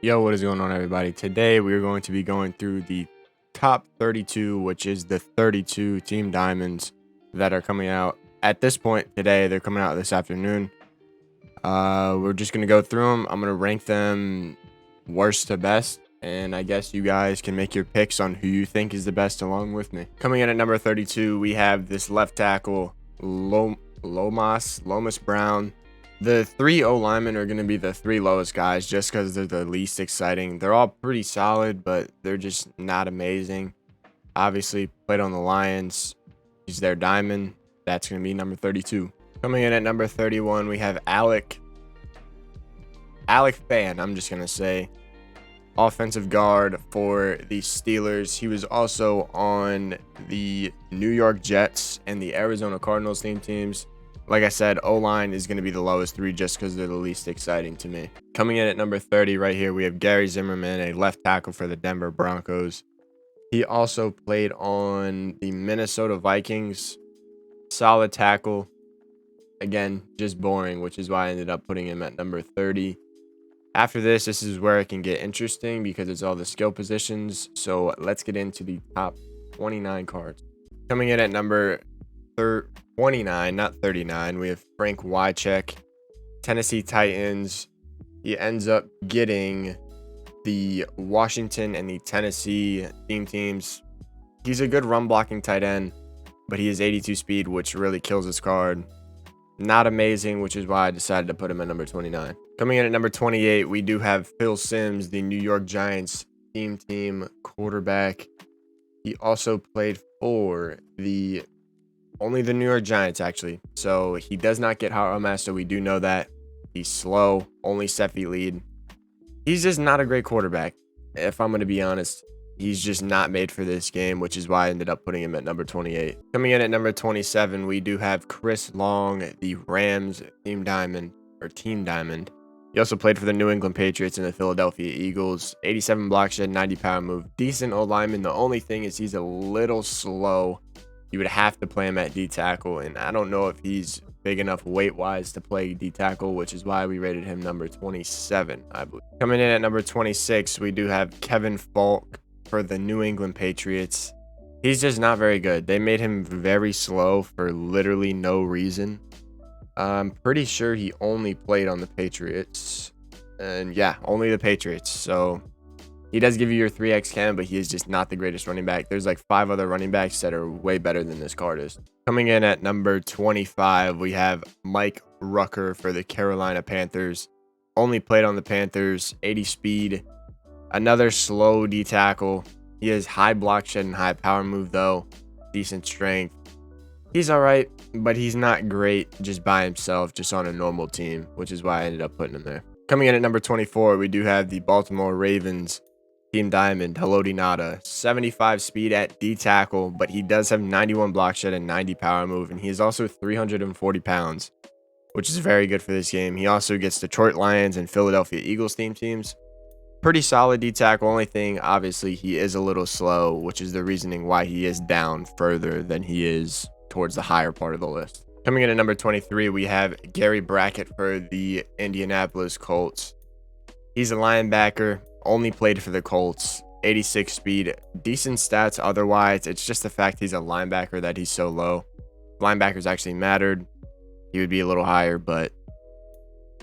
Yo, what is going on, everybody? Today we're going to be going through the top 32, which is the 32 team diamonds that are coming out at this point today. They're coming out this afternoon. We're just going to go through them. I'm going to rank them worst to best, and I guess you guys can make your picks on who you think is the best along with me. Coming in at number 32, we have this left tackle, Lomas Brown. The three O linemen are going to be the three lowest guys just because they're the least exciting. They're all pretty solid, but they're just not amazing. Obviously, played on the Lions. He's their diamond. That's going to be number 32. Coming in at number 31, we have Alec Fan, I'm just going to say. Offensive guard for the Steelers. He was also on the New York Jets and the Arizona Cardinals teams. Like I said, O-line is going to be the lowest three just because they're the least exciting to me. Coming in at number 30 right here, we have Gary Zimmerman, a left tackle for the Denver Broncos. He also played on the Minnesota Vikings. Solid tackle. Again, just boring, which is why I ended up putting him at number 30. After this is where it can get interesting because it's all the skill positions. So let's get into the top 29 cards. Coming in at number 29, not 39, we have Frank Wycheck, Tennessee Titans. He ends up getting the Washington and the Tennessee teams. He's a good run blocking tight end, but he is 82 speed, which really kills his card. Not amazing, which is why I decided to put him at number 29. Coming in at number 28, we do have Phil Simms, the New York Giants team quarterback. He also played for only the New York Giants, actually. So he does not get hot mass, so we do know that. He's slow, only set feet lead. He's just not a great quarterback. If I'm going to be honest, he's just not made for this game, which is why I ended up putting him at number 28. Coming in at number 27, we do have Chris Long, the Rams team diamond. He also played for the New England Patriots and the Philadelphia Eagles. 87 block shed, 90 power move. Decent old lineman. The only thing is he's a little slow. You would have to play him at D tackle, and I don't know if he's big enough weight-wise to play D tackle, which is why we rated him number 27, I believe. Coming in at number 26, we do have Kevin Faulk for the New England Patriots. He's just not very good. They made him very slow for literally no reason. I'm pretty sure he only played on the Patriots. And yeah, only the Patriots. So he does give you your 3x cam, but he is just not the greatest running back. There's like 5 other running backs that are way better than this card is. Coming in at number 25, we have Mike Rucker for the Carolina Panthers. Only played on the Panthers, 80 speed. Another slow D tackle. He has high block shed and high power move though. Decent strength. He's all right, but he's not great just by himself, just on a normal team, which is why I ended up putting him there. Coming in at number 24, we do have the Baltimore Ravens team diamond, Haloti Ngata. 75 speed at D tackle, but he does have 91 block shed and 90 power move, and he is also 340 pounds, which is very good for this game. He also gets Detroit Lions and Philadelphia Eagles teams. Pretty solid D tackle. Only thing, obviously, he is a little slow, which is the reasoning why he is down further than he is towards the higher part of the list. Coming in at number 23, we have Gary Brackett for the Indianapolis Colts. He's a linebacker, only played for the Colts, 86 speed, decent stats otherwise. It's just the fact he's a linebacker that he's so low. If linebackers actually mattered, he would be a little higher, but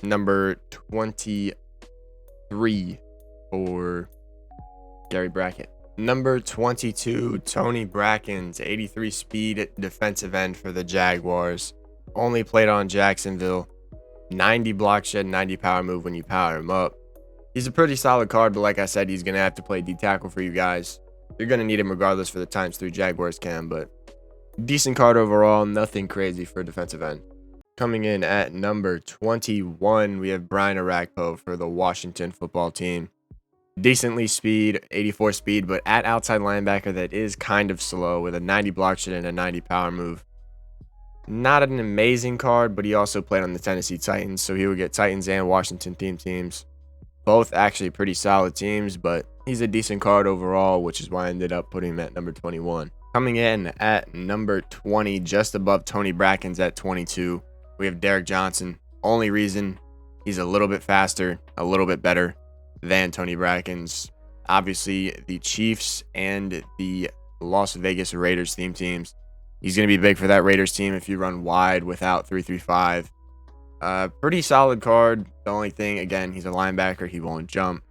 number 23 for Gary Brackett. Number 22, Tony Bracken's 83 speed defensive end for the Jaguars. Only played on Jacksonville. 90 block shed, 90 power move when you power him up. He's a pretty solid card, but like I said, he's going to have to play D tackle for you guys. You're going to need him regardless for the ×3 Jaguars cam, but decent card overall. Nothing crazy for a defensive end. Coming in at number 21, we have Brian Araco for the Washington football team. Decently speed, 84 speed, but at outside linebacker that is kind of slow with a 90 block shed and a 90 power move. Not an amazing card, but he also played on the Tennessee Titans, so he would get Titans and Washington teams. Both actually pretty solid teams, but he's a decent card overall, which is why I ended up putting him at number 21. Coming in at number 20, just above Tony Bracken's at 22, we have Derek Johnson. Only reason, he's a little bit faster, a little bit better. than Tony Bracken's. Obviously, the Chiefs and the Las Vegas Raiders teams. He's going to be big for that Raiders team if you run wide without 3-3-5. Pretty solid card. The only thing, again, he's a linebacker. He won't jump.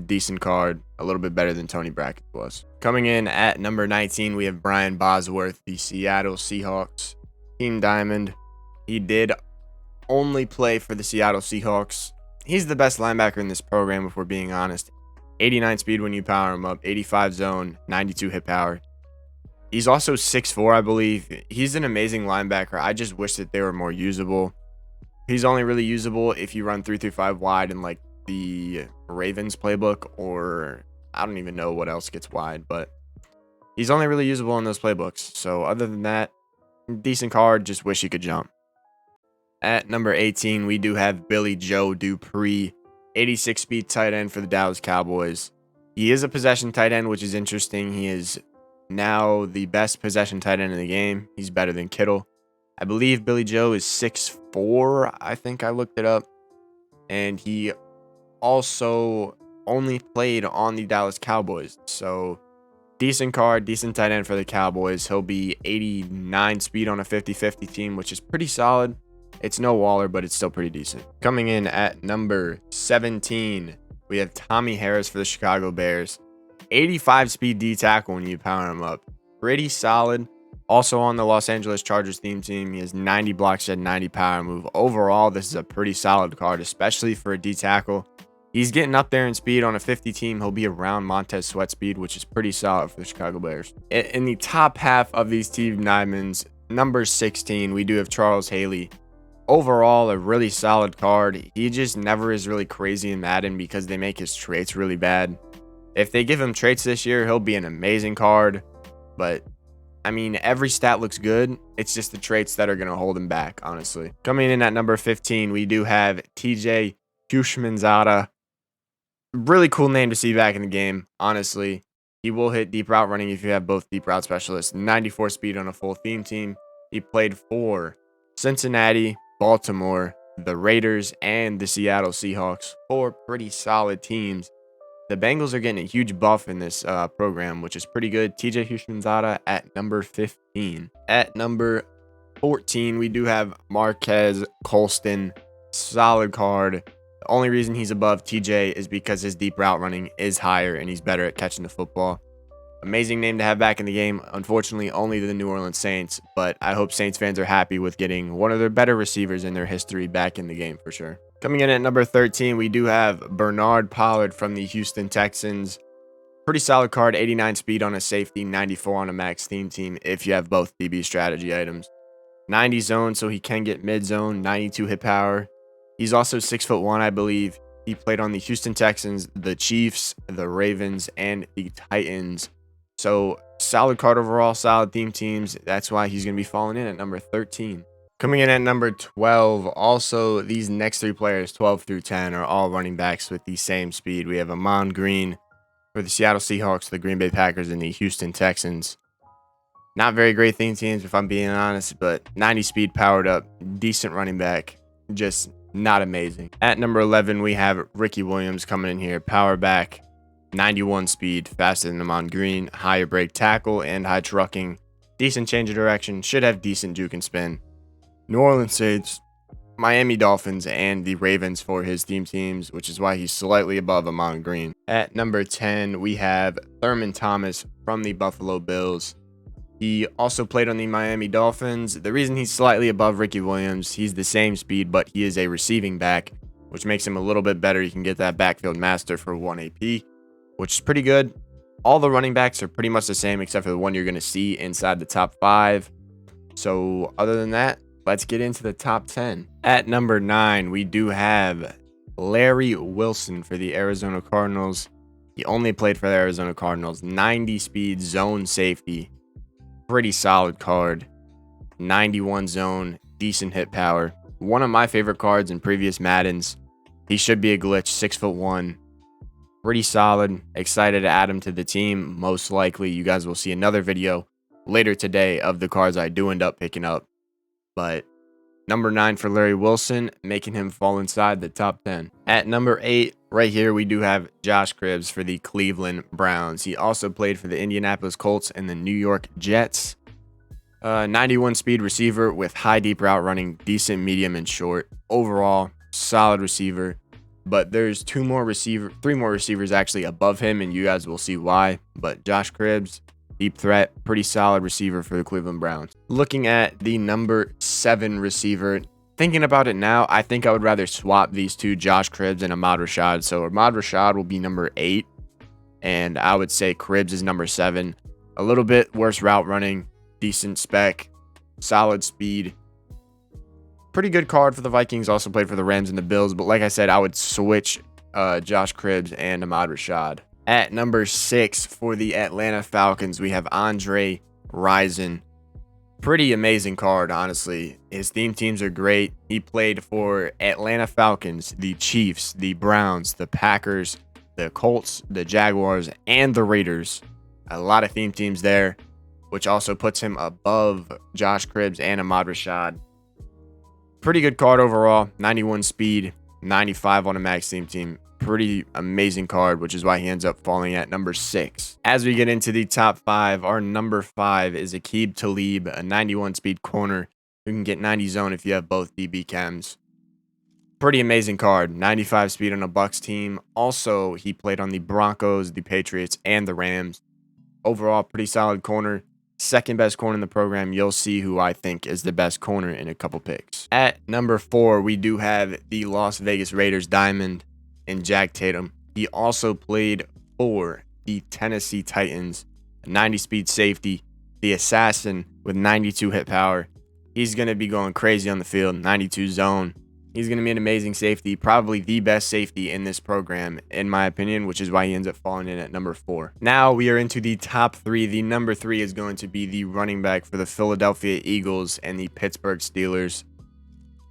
Decent card. A little bit better than Tony Brackett was. Coming in at number 19, we have Brian Bosworth, the Seattle Seahawks Team Diamond. He did only play for the Seattle Seahawks. He's the best linebacker in this program, if we're being honest. 89 speed when you power him up, 85 zone, 92 hit power. He's also 6'4", I believe. He's an amazing linebacker. I just wish that they were more usable. He's only really usable if you run 3-3-5 wide in like the Ravens playbook, or I don't even know what else gets wide, but he's only really usable in those playbooks. So other than that, decent card, just wish he could jump. At number 18, we do have Joe Dupree, 86 speed tight end for the Dallas Cowboys. He is a possession tight end, which is interesting. He is now the best possession tight end in the game. He's better than Kittle. I believe Billy Joe is 6'4". I think I looked it up. And he also only played on the Dallas Cowboys. So decent card, decent tight end for the Cowboys. He'll be 89 speed on a 50-50 team, which is pretty solid. It's no Waller, but it's still pretty decent. Coming in at number 17, we have Tommy Harris for the Chicago Bears. 85 speed D tackle when you power him up. Pretty solid. Also on the Los Angeles Chargers team, he has 90 block shed, 90 power move. Overall, this is a pretty solid card, especially for a D tackle. He's getting up there in speed on a 50 team. He'll be around Montez Sweat speed, which is pretty solid for the Chicago Bears. In the top half of these team diamonds, number 16, we do have Charles Haley. Overall, a really solid card. He just never is really crazy in Madden because they make his traits really bad. If they give him traits this year, he'll be an amazing card. But I mean, every stat looks good. It's just the traits that are going to hold him back, honestly. Coming in at number 15, we do have TJ Cushman Zada. Really cool name to see back in the game, honestly. He will hit deep route running if you have both deep route specialists. 94 speed on a full theme team. He played for Cincinnati, Baltimore, the Raiders, and the Seattle Seahawks. 4 pretty solid teams. The Bengals are getting a huge buff in this program, which is pretty good. TJ Houshmandzadeh at number 15. At number 14, we do have Marquez Colston. Solid card. The only reason he's above TJ is because his deep route running is higher and he's better at catching the football. Amazing name to have back in the game. Unfortunately, only the New Orleans Saints, but I hope Saints fans are happy with getting one of their better receivers in their history back in the game for sure. Coming in at number 13, we do have Bernard Pollard from the Houston Texans. Pretty solid card, 89 speed on a safety, 94 on a max team if you have both DB strategy items. 90 zone, so he can get mid zone, 92 hit power. He's also 6'1", I believe. He played on the Houston Texans, the Chiefs, the Ravens, and the Titans. So solid card overall, solid teams. That's why he's going to be falling in at number 13. Coming in at number 12, also these next 3 players, 12 through 10, are all running backs with the same speed. We have Amon Green for the Seattle Seahawks, the Green Bay Packers, and the Houston Texans. Not very great teams, if I'm being honest, but 90 speed powered up, decent running back, just not amazing. At number 11, we have Ricky Williams coming in here, power back, 91 speed, faster than Amon Green, higher break tackle, and high trucking. Decent change of direction, should have decent juke and spin. New Orleans Saints, Miami Dolphins, and the Ravens for his teams, which is why he's slightly above Amon Green. At number 10, we have Thurman Thomas from the Buffalo Bills. He also played on the Miami Dolphins. The reason he's slightly above Ricky Williams, he's the same speed, but he is a receiving back, which makes him a little bit better. You can get that backfield master for 1 AP, which is pretty good. All the running backs are pretty much the same, except for the one you're going to see inside the top 5. So other than that, let's get into the top 10. At number 9, we do have Larry Wilson for the Arizona Cardinals. He only played for the Arizona Cardinals. 90 speed zone safety. Pretty solid card. 91 zone, decent hit power. One of my favorite cards in previous Maddens. He should be a glitch, 6'1". Pretty solid. Excited to add him to the team. Most likely you guys will see another video later today of the cards I do end up picking up. But number 9 for Larry Wilson, making him fall inside the top 10. At number 8, Right here, we do have Josh Cribbs for the Cleveland Browns. He also played for the Indianapolis Colts and the New York Jets. 91 speed receiver with high deep route running, decent medium and short. Overall, solid receiver. But there's three more receivers actually above him, and you guys will see why. But Josh Cribbs, deep threat, pretty solid receiver for the Cleveland Browns. Looking at the number 7 receiver, thinking about it now, I think I would rather swap these two, Josh Cribbs and Ahmad Rashad. So Ahmad Rashad will be number 8, and I would say Cribbs is number 7. A little bit worse route running, decent spec, solid speed. Pretty good card for the Vikings. Also played for the Rams and the Bills. But like I said, I would switch Josh Cribbs and Ahmad Rashad. At number 6 for the Atlanta Falcons, we have Andre Rison. Pretty amazing card, honestly. His theme teams are great. He played for Atlanta Falcons, the Chiefs, the Browns, the Packers, the Colts, the Jaguars, and the Raiders. A lot of theme teams there, which also puts him above Josh Cribbs and Ahmad Rashad. Pretty good card overall. 91 speed, 95 on a max team. Pretty amazing card, which is why he ends up falling at number 6. As we get into the top 5, our number 5 is Aqib Talib, a 91 speed corner who can get 90 zone if you have both DB chems. Pretty amazing card. 95 speed on a Bucs team. Also, he played on the Broncos, the Patriots, and the Rams. Overall, pretty solid corner. Second best corner in the program. You'll see who I think is the best corner in a couple picks. At number 4, we do have the Las Vegas Raiders Diamond and Jack Tatum. He also played for the Tennessee Titans, a 90 speed safety, the assassin with 92 hit power. He's going to be going crazy on the field, 92 zone. He's going to be an amazing safety, probably the best safety in this program, in my opinion, which is why he ends up falling in at number 4. Now we are into the top 3. The number 3 is going to be the running back for the Philadelphia Eagles and the Pittsburgh Steelers.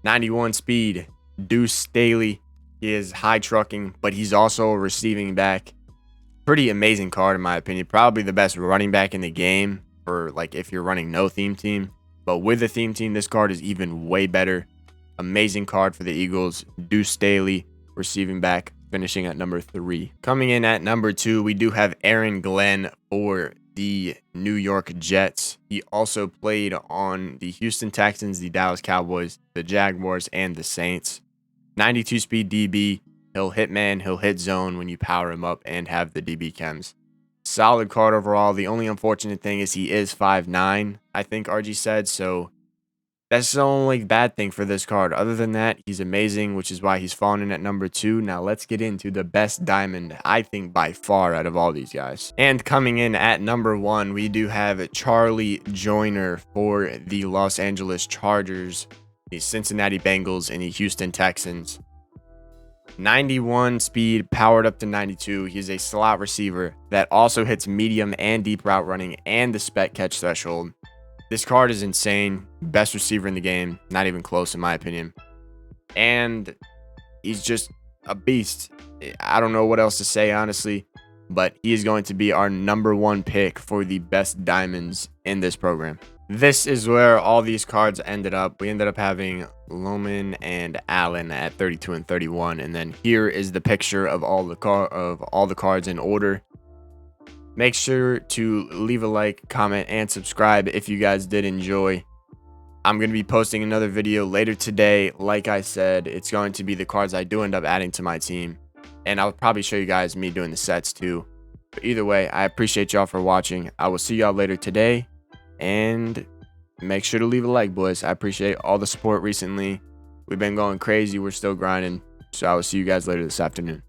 91 speed, Deuce Staley. He is high trucking, but he's also a receiving back. Pretty amazing card, in my opinion. Probably the best running back in the game for like if you're running no theme team. But with a theme team, this card is even way better. Amazing card for the Eagles. Deuce Staley, receiving back, finishing at number 3. Coming in at number 2, we do have Aaron Glenn for the New York Jets. He also played on the Houston Texans, the Dallas Cowboys, the Jaguars, and the Saints. 92 speed DB. He'll hit man, he'll hit zone when you power him up and have the DB chems. Solid card overall. The only unfortunate thing is he is 5'9", I think RG said, so that's the only bad thing for this card. Other than that, he's amazing, which is why he's falling in at number 2. Now let's get into the best diamond, I think, by far out of all these guys. And coming in at number 1, we do have Charlie Joyner for the Los Angeles Chargers, the Cincinnati Bengals, and the Houston Texans. 91 speed, powered up to 92. He's a slot receiver that also hits medium and deep route running and the spec catch threshold. This card is insane. Best receiver in the game. Not even close, in my opinion. And he's just a beast. I don't know what else to say, honestly. But he is going to be our number 1 pick for the best diamonds in this program. This is where all these cards ended up. We ended up having Loman and Allen at 32 and 31. And then here is the picture of all the cards in order. Make sure to leave a like, comment, and subscribe if you guys did enjoy. I'm going to be posting another video later today. Like I said, it's going to be the cards I do end up adding to my team. And I'll probably show you guys me doing the sets too. But either way, I appreciate y'all for watching. I will see y'all later today. And make sure to leave a like, boys. I appreciate all the support recently. We've been going crazy. We're still grinding. So I will see you guys later this afternoon.